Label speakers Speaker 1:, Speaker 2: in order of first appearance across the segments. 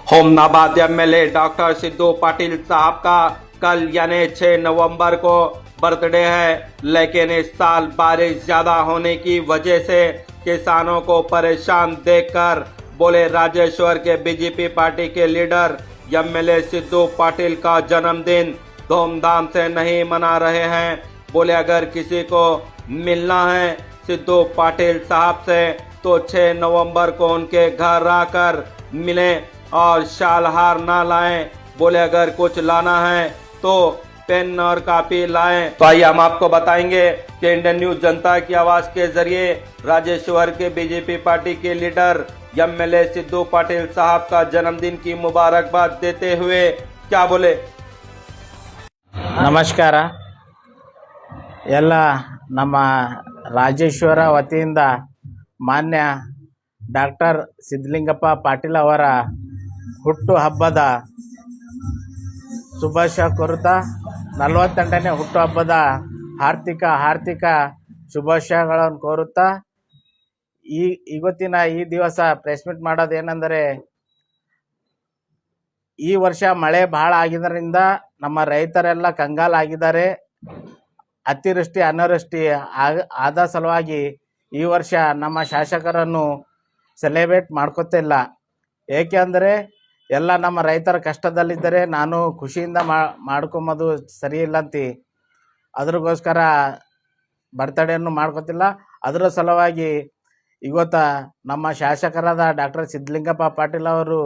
Speaker 1: Homnabad MLA doctor Sidhu Patil साहब का कल यानी 6 नवंबर को बर्थडे है, लेकिन इस साल बारिश ज्यादा होने की वजह से किसानों को परेशान देखकर बोले राजेश्वर के बीजेपी पार्टी के लीडर एमएलए सिद्धू पाटिल का जन्मदिन धूमधाम से नहीं मना रहे हैं। बोले अगर किसी को मिलना है सिद्धू पाटिल साहब से तो 6 नवंबर को उनके घर आकर मिलें और शाल हार ना लाएं। बोले अगर कुछ लाना है तो पेन और कापी लाएं। तो आइए हम आपको बताएंगे कि इंडियन न्यूज जनता की आवाज के जरिए राजेश्वर के बीजेपी पार्टी के लीडर एमएलए सिद्धू पाटिल साहब का जन्मदिन की मुबारकबाद देते हुए क्या बोले।
Speaker 2: ನಮಸ್ಕಾರ ಎಲ್ಲ ನಮ್ಮ ರಾಜೇಶ್ವರ ವತಿಯಿಂದ ಮಾನ್ಯ ಡಾಕ್ಟರ್ ಸಿದ್ಧಲಿಂಗಪ್ಪ ಪಾಟೀಲ್ ಅವರ ಹುಟ್ಟುಹಬ್ಬದ ಶುಭಾಶಯ ಕೋರುತ್ತಾ 48ನೇ ಹುಟ್ಟುಹಬ್ಬದ ಹಾರ್ದಿಕ ಶುಭಾಶಯಗಳನ್ನು ಕೋರುತ್ತಾ ಇವತ್ತಿನ ಈ ದಿವಸ ಪ್ರೆಸ್ ಮೀಟ್ ಮಾಡೋದೇನೆಂದರೆ ಈ ವರ್ಷ ಮಳೆ ಭಾಳ ಆಗಿದ್ದರಿಂದ ನಮ್ಮ ರೈತರೆಲ್ಲ ಕಂಗಾಲಾಗಿದ್ದಾರೆ. ಅತಿವೃಷ್ಟಿ ಅನಾವೃಷ್ಟಿ ಆದ ಸಲುವಾಗಿ ಈ ವರ್ಷ ನಮ್ಮ ಶಾಸಕರನ್ನು ಸೆಲೆಬ್ರೇಟ್ ಮಾಡ್ಕೊತಿಲ್ಲ. ಏಕೆ ಅಂದರೆ ಎಲ್ಲ ನಮ್ಮ ರೈತರ ಕಷ್ಟದಲ್ಲಿದ್ದರೆ ನಾನು ಖುಷಿಯಿಂದ ಮಾಡ್ಕೊಂಬೋದು ಸರಿ ಇಲ್ಲಂತ ಅದ್ರಗೋಸ್ಕರ ಬರ್ತಡೇಯನ್ನು ಮಾಡ್ಕೊತಿಲ್ಲ. ಅದರ ಸಲುವಾಗಿ ಇವತ್ತು ನಮ್ಮ ಶಾಸಕರಾದ ಡಾಕ್ಟರ್ ಸಿದ್ಧಲಿಂಗಪ್ಪ ಪಾಟೀಲ್ ಅವರು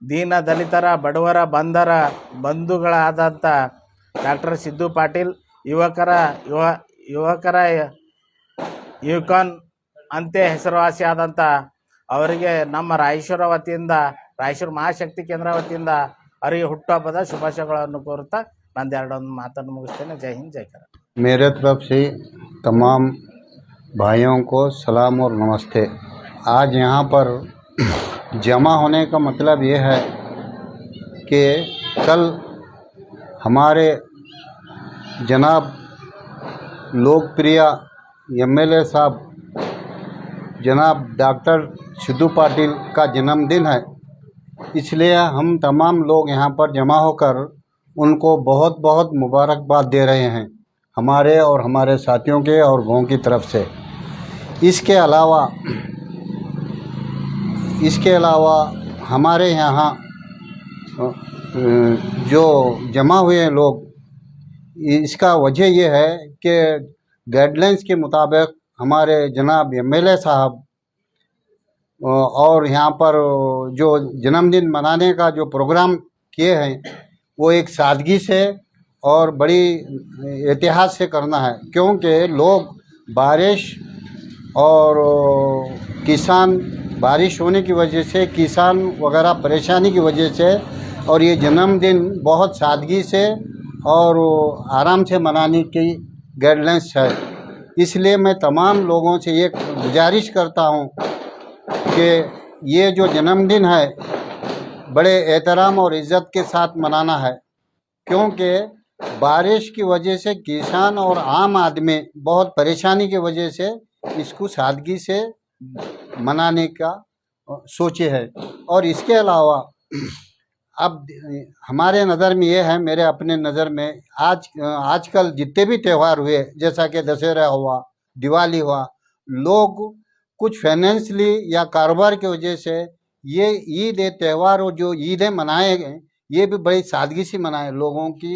Speaker 2: ದೀನ ದಲಿತರ ಬಡವರ ಬಂಧುಗಳಾದಂಥ ಡಾಕ್ಟರ್ ಸಿದ್ದು ಪಾಟೀಲ್ ಯುವಕರ ಯುಕಾನ್ ಅಂತೆ ಹೆಸರುವಾಸಿಯಾದಂಥ ಅವರಿಗೆ ನಮ್ಮ ರಾಯಚೂರು ವತಿಯಿಂದ ರಾಯಚೂರು ಮಹಾಶಕ್ತಿ ಕೇಂದ್ರ ವತಿಯಿಂದ ಅವರಿಗೆ ಹುಟ್ಟುಹಬ್ಬದ ಶುಭಾಶಯಗಳನ್ನು ಕೋರುತ್ತಾ ನಂದು ಎರಡೊಂದು ಮಾತನ್ನು ಮುಗಿಸ್ತೇನೆ. ಜೈ ಹಿಂದ್ ಜೈ ಕರ್ನಾಟಕ.
Speaker 3: मेरे तरफ से तमाम भाइयों को सलाम और नमस्ते। आज यहाँ पर जमा होने का मतलब ये है कि कल हमारे जनाब लोकप्रिय एमएलए साहब जनाब डॉक्टर सिद्धू पाटिल का जन्मदिन है, इसलिए हम तमाम लोग यहाँ पर जमा होकर उनको बहुत बहुत मुबारकबाद दे रहे हैं, हमारे और हमारे साथियों के और गांव की तरफ से। इसके अलावा हमारे यहाँ जो जमा हुए लोग, इसका वजह ये है कि गाइडलाइंस के मुताबिक हमारे जनाब एमएलए साहब और यहाँ पर जो जन्मदिन मनाने का जो प्रोग्राम किए हैं वो एक सादगी से और बड़ी एहतियात से करना है, क्योंकि लोग बारिश और किसान बारिश होने की वजह से किसान वगैरह परेशानी की वजह से और ये जन्मदिन बहुत सादगी से और आराम से मनाने की गाइडलाइंस है। इसलिए मैं तमाम लोगों से ये गुजारिश करता हूँ कि ये जो जन्मदिन है बड़े एहतराम और इज़्ज़त के साथ मनाना है, क्योंकि बारिश की वजह से किसान और आम आदमी बहुत परेशानी की वजह से इसको सादगी से मनाने का सोचे है। और इसके अलावा अब हमारे नज़र में ये है, मेरे अपने नज़र में आजकल जितने भी त्यौहार हुए, जैसा कि दशहरा हुआ, दिवाली हुआ, लोग कुछ फाइनेंशियली या कारोबार की वजह से ये ईद त्यौहार और जो ईदें मनाए गए ये भी बड़ी सादगी से मनाए, लोगों की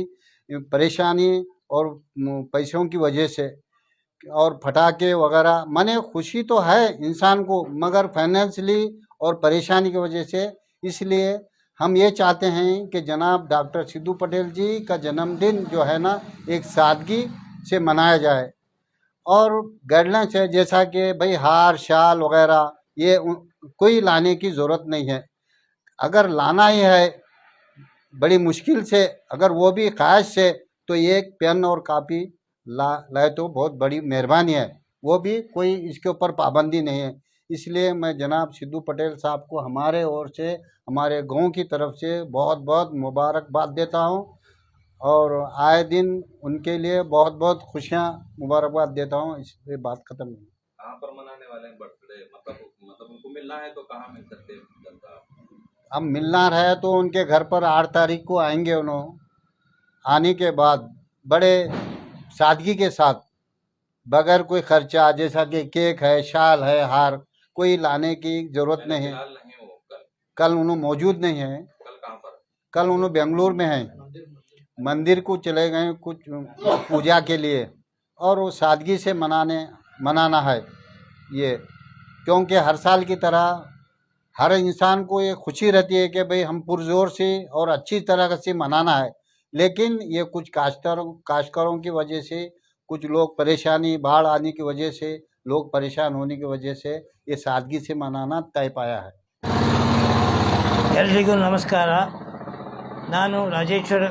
Speaker 3: परेशानी और पैसों की वजह से और फटाके वगैरह, माने खुशी तो है इंसान को मगर फाइनेंशियली और परेशानी की वजह से। इसलिए हम ये चाहते हैं कि जनाब डॉक्टर सिद्धू पाटिल जी का जन्मदिन जो है ना एक सादगी से मनाया जाए। और गाइडलाइंस है जैसा कि भाई हार शाल वगैरह ये कोई लाने की ज़रूरत नहीं है, अगर लाना ही है बड़ी मुश्किल से, अगर वो भी ख्वाहिश से, तो एक पेन और कापी लाए तो बहुत बड़ी मेहरबानी है, वो भी कोई इसके ऊपर पाबंदी नहीं है। इसलिए मैं जनाब सिद्धू पाटिल साहब को हमारे ओर से हमारे गांव की तरफ से बहुत बहुत मुबारकबाद देता हूं और आए दिन उनके लिए बहुत बहुत खुशियां मुबारकबाद देता हूं। इस पे बात खत्म नहीं।
Speaker 1: कहाँ पर मनाने वाले हैं बर्थडे, मतलब उनको मिलना है तो कहाँ मिल सकते हैं जनता?
Speaker 3: अब मिलना रहे तो उनके घर पर 8 तारीख को आएंगे। उन्होंने आने के बाद बड़े सादगी के साथ, बगैर कोई खर्चा, जैसा कि केक है, शाल है, हार, कोई लाने की ज़रूरत नहीं है। कल उन्होंने मौजूद नहीं है। कल उन्होंने बेंगलुरु में हैं, मंदिर को चले गए कुछ पूजा के लिए, और वो सादगी से मनाना है ये, क्योंकि हर साल की तरह हर इंसान को ये खुशी रहती है कि भाई हम पुरजोर से और अच्छी तरह से मनाना है। लेकिन ये कुछ काश्तकारों की वजह से, कुछ लोग परेशानी, बाढ़ आने की वजह से, लोग परेशान होने की वजह से ये सादगी से मनाना तय पाया है।
Speaker 4: ಎಲ್ರಿಗೂ ನಮಸ್ಕಾರ. ನಾನು ರಾಜೇಶ್ವರ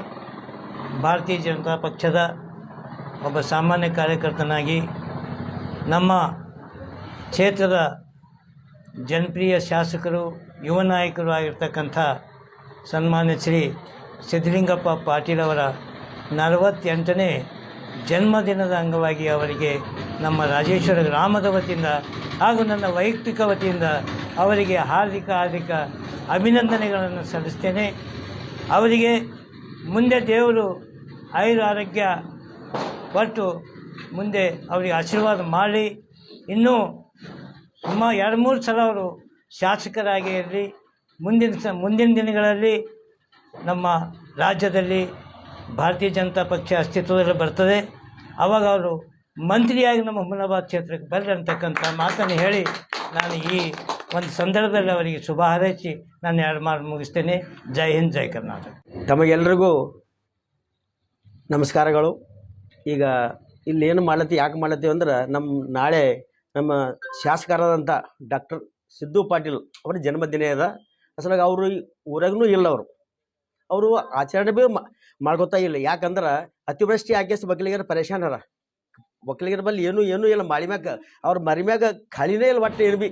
Speaker 4: ಭಾರತೀಯ ಜನತಾ ಪಕ್ಷದ ಒಬ್ಬ ಸಾಮಾನ್ಯ ಕಾರ್ಯಕರ್ತನಾಗಿ ನಮ್ಮ ಕ್ಷೇತ್ರದ ಜನಪ್ರಿಯ ಶಾಸಕರು, ಯುವ ನಾಯಕರು ಆಗಿರ್ತಕ್ಕಂಥ ಸನ್ಮಾನ್ಯ ಶ್ರೀ ಸಿದ್ಧಲಿಂಗಪ್ಪ ಪಾಟೀಲ್ ಅವರ 48ನೇ ಜನ್ಮದಿನದ ಅಂಗವಾಗಿ ಅವರಿಗೆ ನಮ್ಮ ರಾಜೇಶ್ವರ ಗ್ರಾಮದ ವತಿಯಿಂದ ಹಾಗೂ ನನ್ನ ವೈಯಕ್ತಿಕ ವತಿಯಿಂದ ಅವರಿಗೆ ಹಾರ್ದಿಕ ಅಭಿನಂದನೆಗಳನ್ನು ಸಲ್ಲಿಸ್ತೇನೆ. ಅವರಿಗೆ ಮುಂದೆ ದೇವರು ಆಯುರ ಆರೋಗ್ಯ ಕೊಟ್ಟು ಮುಂದೆ ಅವರಿಗೆ ಆಶೀರ್ವಾದ ಮಾಡಿ, ಇನ್ನೂ 2-3 ಸಲ ಅವರು ಶಾಸಕರಾಗಿ ಇರಲಿ. ಮುಂದಿನ ದಿನಗಳಲ್ಲಿ ನಮ್ಮ ರಾಜ್ಯದಲ್ಲಿ ಭಾರತೀಯ ಜನತಾ ಪಕ್ಷ ಅಸ್ತಿತ್ವದಲ್ಲಿ ಬರ್ತದೆ. ಆವಾಗ ಅವರು ಮಂತ್ರಿಯಾಗಿ ನಮ್ಮ ಹುಮನಾಬಾದ್ ಕ್ಷೇತ್ರಕ್ಕೆ ಬರಲಿ ಅಂತಕ್ಕಂಥ ಮಾತನ್ನು ಹೇಳಿ ನಾನು ಈ ಒಂದು ಸಂದರ್ಭದಲ್ಲಿ ಅವರಿಗೆ ಶುಭ ಹಾರೈಸಿ ನಾನು 2 ಮಾತು ಮುಗಿಸ್ತೇನೆ. ಜೈ ಹಿಂದ್, ಜೈ ಕರ್ನಾಟಕ.
Speaker 5: ತಮಗೆಲ್ಲರಿಗೂ ನಮಸ್ಕಾರಗಳು. ಈಗ ಇಲ್ಲೇನು ಮಾಡತ್ತಿ, ಯಾಕೆ ಮಾಡತ್ತೀವಿ ಅಂದ್ರೆ ನಾಳೆ ನಮ್ಮ ಶಾಸಕರಾದಂಥ ಡಾಕ್ಟರ್ ಸಿದ್ದು ಪಾಟೀಲ್ ಅವರ ಜನ್ಮದಿನ ಅದ. ಅಸಲಾಗಿ ಅವರು ಊರಾಗೂ ಇಲ್ಲ. ಅವರು ಆಚರಣೆ ಭೀ ಮಾಡ್ಕೋತಾ ಇಲ್ಲ. ಯಾಕಂದ್ರೆ ಅತಿವೃಷ್ಟಿ ಆಕೇಸಿ ಒಕ್ಕಲಿಗರ ಪರೇಶಾನರ. ಒಕ್ಕಲಿಗರ ಬಲ್ಲಿ ಏನೂ ಇಲ್ಲ. ಮಾಳಿ ಮ್ಯಾಗ ಅವ್ರ ಮರಿ ಮ್ಯಾಗ ಖಾಲಿನೇ ಇಲ್ಲ. ಒಟ್ಟು ಇರ್ಬಿ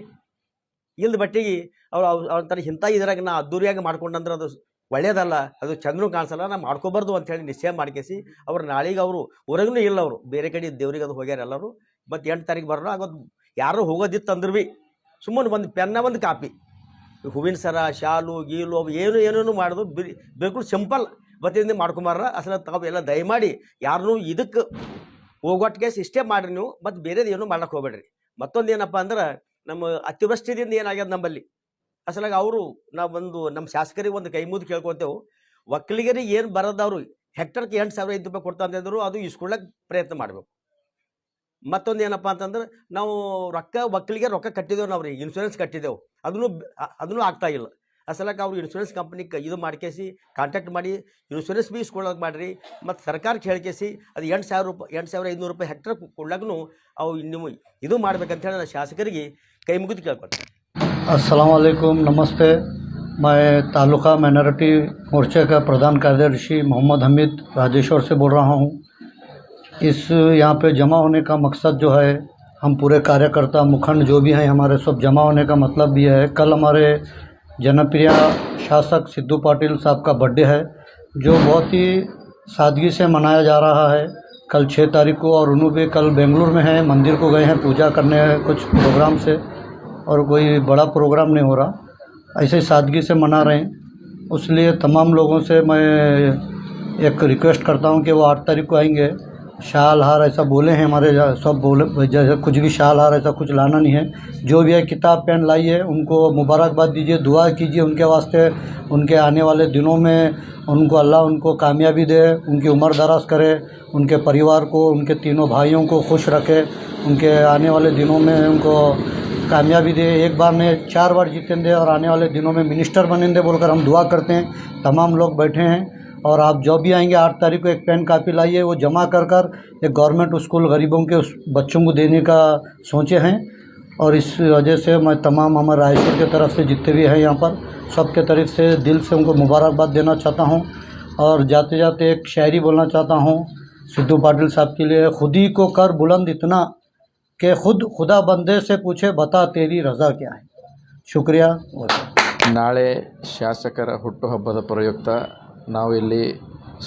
Speaker 5: ಇಲ್ದ ಬಟ್ಟಿಗೆ ಅವ್ರ ಇಂಥ ಇದ್ರಾಗ ನಾ ಅದ್ದೂರಿಯಾಗಿ ಮಾಡ್ಕೊಂಡಂದ್ರೆ ಅದು ಒಳ್ಳೇದಲ್ಲ, ಅದು ಚಂದ್ರೂ ಕಾಣಿಸಲ್ಲ, ನಾ ಮಾಡ್ಕೋಬಾರ್ದು ಅಂಥೇಳಿ ನಿಶ್ಚಯ ಮಾಡ್ಕೇಸಿ ಅವ್ರು ನಾಳೆಗೆ ಅವರು ಊರಾಗೂ ಇಲ್ಲ. ಅವರು ಬೇರೆ ಕಡೆ ದೇವ್ರಿಗೆ ಅದು ಹೋಗ್ಯಾರ ಎಲ್ಲರೂ. ಮತ್ತು 8 ತಾರೀಕು ಬರೋಣ. ಆಗೋದು ಯಾರು ಹೋಗೋದಿತ್ತು ಅಂದ್ರೆ ಭೀ ಸುಮ್ಮನೆ ಒಂದು ಪೆನ್ನ, ಒಂದು ಕಾಪಿ, ಹೂವಿನ ಸರ, ಶಾಲು ಗೀಲು ಅವು ಏನೇನು ಮಾಡೋದು ಬಿಲ್ಕುಲ್ ಸಿಂಪಲ್ ಬತ್ತಿಂದ ಮಾಡ್ಕೊಂಬಾರ. ಅಸಲ ತಾವು ಎಲ್ಲ ದಯಮಾಡಿ ಯಾರನ್ನೂ ಇದಕ್ಕೆ ಹೋಗೋಟ್ಟಿಗೆ ಇಷ್ಟೇ ಮಾಡಿರಿ ನೀವು, ಮತ್ತು ಬೇರೆದು ಏನೂ ಮಾಡ್ಲಿಕ್ಕೆ ಹೋಗ್ಬೇಡ್ರಿ. ಮತ್ತೊಂದು ಏನಪ್ಪ ಅಂದ್ರೆ, ನಮ್ಮ ಅತಿವೃಷ್ಟಿದಿಂದ ಏನಾಗ್ಯದ ನಮ್ಮಲ್ಲಿ. ಅಸಲಾಗಿ ನಮ್ಮ ಶಾಸಕರಿಗೆ ಒಂದು ಕೈ ಮುದ್ದು ಕೇಳ್ಕೊತೇವೆ, ಒಕ್ಕಲಿಗರಿಗೆ ಏನು ಬರೋದವ್ರು ಹೆಕ್ಟರ್ಗೆ 8,500 ರೂಪಾಯಿ ಕೊಡ್ತಾ ಅಂತಿದ್ರು, ಅದು ಇಸ್ಕೊಳ್ಳೋಕೆ ಪ್ರಯತ್ನ ಮಾಡಬೇಕು. ಮತ್ತೊಂದು ಏನಪ್ಪ ಅಂತಂದ್ರೆ, ನಾವು ಒಕ್ಕಲಿಗೆ ರೊಕ್ಕ ಕಟ್ಟಿದ್ದೇವೆ, ನಾವು ರೀ ಇನ್ಶೂರೆನ್ಸ್ ಕಟ್ಟಿದ್ದೆವು, ಅದನ್ನು ಆಗ್ತಾ ಇಲ್ಲ. ಅಸಲಾಗಿ ಅವ್ರು ಇನ್ಶೂರೆನ್ಸ್ ಕಂಪ್ನಿಗೆ ಇದು ಮಾಡ್ಕೇಸಿ ಕಾಂಟ್ಯಾಕ್ಟ್ ಮಾಡಿ ಇನ್ಶೂರೆನ್ಸ್ ಭೀ ಇಸ್ಕೊಳ್ಳೋಕೆ ಮಾಡಿರಿ. ಮತ್ತು ಸರ್ಕಾರಕ್ಕೆ ಹೇಳ್ಕೇಸಿ ಅದು 8,500 ರೂಪಾಯಿ ಹೆಕ್ಟರ್ ಕೊಡ್ಲಾಗೂ ಅವು ನೀವು ಇದು ಮಾಡ್ಬೇಕಂತೇಳಿ ನಾನು ಶಾಸಕರಿಗೆ ಕೈ ಮುಗಿದು ಕೇಳ್ಕೊಳ್ತೀನಿ.
Speaker 6: अस्सलाम वालेकुम, नमस्ते। मैं तालुका माइनॉरिटी मोर्चे का प्रधान कार्यदर्शी मोहम्मद हमीद राजेश्वर से बोल रहा हूँ। यहाँ पे जमा होने का मकसद जो है, हम पूरे कार्यकर्ता मुखंड जो भी हैं हमारे, सब जमा होने का मतलब भी है, कल हमारे जनप्रिय शासक सिद्धू पाटिल साहब का बर्थडे है, जो बहुत ही सादगी से मनाया जा रहा है। कल 6 तारीख को, और उन्होंने भी कल बेंगलुरु में हैं, मंदिर को गए हैं पूजा करने कुछ प्रोग्राम से, और कोई बड़ा प्रोग्राम नहीं हो रहा, ऐसे सादगी से मना रहे हैं। इसलिए तमाम लोगों से मैं एक रिक्वेस्ट करता हूं कि वो 8 तारीख को आएंगे। शाल हार ऐसा बोले हैं हमारे, सब बोले जैसे कुछ भी शाल हार ऐसा कुछ लाना नहीं है। जो भी है किताब पेन लाइए, उनको मुबारकबाद दीजिए, दुआ कीजिए उनके वास्ते। उनके आने वाले दिनों में उनको अल्लाह उनको कामयाबी दे, उनकी उम्र दराज करे, उनके परिवार को, उनके तीनों भाइयों को खुश रखे, उनके आने वाले दिनों में उनको कामयाबी दे। एक बार में 4 बार जीतेंगे और आने वाले दिनों में मिनिस्टर बनेंगे बोलकर हम दुआ करते हैं। तमाम लोग बैठे हैं, और आप जो भी आएंगे 8 तारीख को एक पेन कापी लाइए, वो जमा कर एक गवर्नमेंट स्कूल गरीबों के उस बच्चों को देने का सोचे हैं। और इस वजह से मैं तमाम हमारे रायपुर की तरफ से जितने भी हैं यहाँ पर, सब के तरफ से दिल से उनको मुबारकबाद देना चाहता हूँ। और जाते जाते एक शायरी बोलना चाहता हूँ सिद्धू पाटिल साहब के लिए। खुद ही को कर बुलंद इतना कि खुद खुदा बंदे से पूछे बता तेरी रज़ा क्या है। शुक्रिया।
Speaker 7: ನಾಳೆ ಶಾಸಕರ ಹುಟ್ಟುಹಬ್ಬದ ಪ್ರಯುಕ್ತ ನಾವು ಇಲ್ಲಿ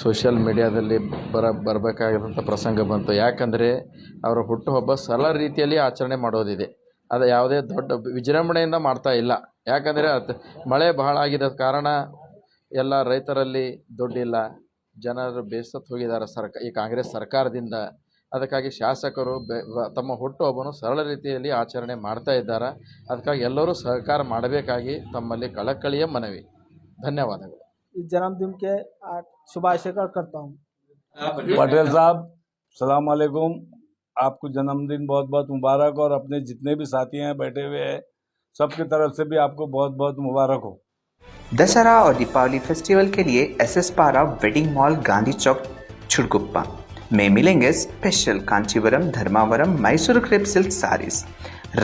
Speaker 7: ಸೋಷಿಯಲ್ ಮೀಡಿಯಾದಲ್ಲಿ ಬರಬೇಕಾದಂಥ ಪ್ರಸಂಗ ಬಂತು. ಯಾಕಂದರೆ ಅವರ ಹುಟ್ಟುಹಬ್ಬ ಸರಳ ರೀತಿಯಲ್ಲಿ ಆಚರಣೆ ಮಾಡೋದಿದೆ, ಅದು ಯಾವುದೇ ದೊಡ್ಡ ವಿಜೃಂಭಣೆಯಿಂದ ಮಾಡ್ತಾ ಇಲ್ಲ. ಯಾಕಂದರೆ ಮಳೆ ಬಹಳ ಆಗಿದ್ದ ಕಾರಣ ಎಲ್ಲ ರೈತರಲ್ಲಿ ದುಡ್ಡಿಲ್ಲ, ಜನರು ಬೇಸತ್ತು ಹೋಗಿದ್ದಾರೆ ಈ ಕಾಂಗ್ರೆಸ್ ಸರ್ಕಾರದಿಂದ. ಅದಕ್ಕಾಗಿ ಶಾಸಕರು ತಮ್ಮ ಹುಟ್ಟುಹಬ್ಬವನ್ನು ಸರಳ ರೀತಿಯಲ್ಲಿ ಆಚರಣೆ ಮಾಡ್ತಾ ಇದ್ದಾರೆ. ಅದಕ್ಕಾಗಿ ಎಲ್ಲರೂ ಸಹಕಾರ ಮಾಡಬೇಕಾಗಿ ತಮ್ಮಲ್ಲಿ ಕಳಕಳಿಯ ಮನವಿ. ಧನ್ಯವಾದಗಳು.
Speaker 8: इस जन्मदिन के शुभाशय करता हूँ।
Speaker 9: पटेल साहब सलाम वालेकुम, आपको जन्मदिन बहुत बहुत मुबारक, और अपने जितने भी साथी हैं बैठे हुए हैं सबकी तरफ से भी आपको बहुत बहुत मुबारक हो।
Speaker 10: दशहरा और दीपावली फेस्टिवल के लिए SS Para wedding mall Gandhi Chowk छुड़कुप्पा में मिलेंगे special Kanchivaram, Dharmavaram, Mysore crepe silk sarees,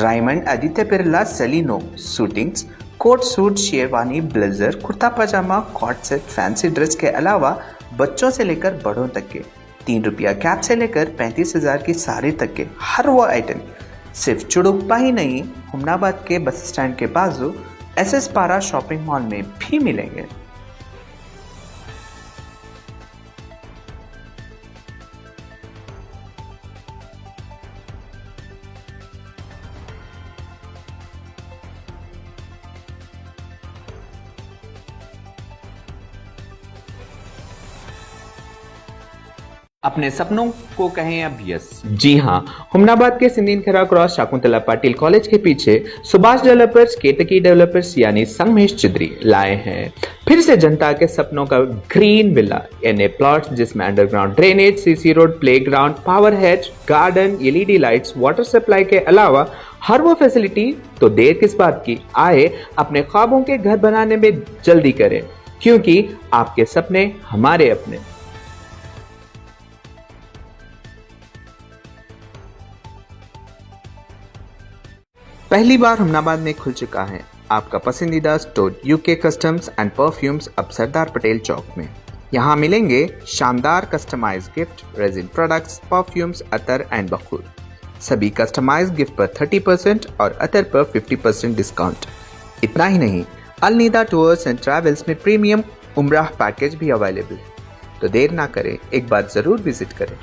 Speaker 10: Raymond Aditya Birla सेलिनो suitings, coat suit, sherwani, blazer, kurta pyjama, coat set, fancy dress के अलावा बच्चों से लेकर बड़ों तक के 3 रुपया कैप से लेकर 35,000 की साड़ी तक के हर वो आइटम सिर्फ चुड़ुप्पा ही नहीं, हुमनाबाद के बस स्टैंड के बाजू SS पारा शॉपिंग मॉल में भी मिलेंगे।
Speaker 11: अपने सपनों को कहें अब यस। जी हाँ, हुमनाबाद के सिंदीन खरा क्रॉस शाकुंतला पाटिल कॉलेज के पीछे सुभाष डेवलपर्स, केतकी डेवलपर्स यानी संगमेश चिद्री लाए हैं फिर से जनता के सपनों का ग्रीन विला NA प्लॉट्स, जिसमें underground drainage, CC road, playground, power head, garden, LED lights, water supply के अलावा हर वो फैसिलिटी। तो देर किस बात की, आए अपने ख्वाबों के घर बनाने में जल्दी करें, क्योंकि आपके सपने हमारे अपने। पहली बार हुमनाबाद में खुल चुका है आपका पसंदीदा store UK customs and perfumes अब सरदार पटेल चौक में। यहाँ मिलेंगे शानदार customise gift, resin products, perfumes, attar and बखूर। सभी कस्टमाइज गिफ्ट पर 30% और अतर पर 50% डिस्काउंट। इतना ही नहीं, अलनीदा टूर्स एंड ट्रैवल्स में प्रीमियम उम्राह पैकेज भी अवेलेबल है। तो देर ना करें, एक बार ज़रूर विजिट करें।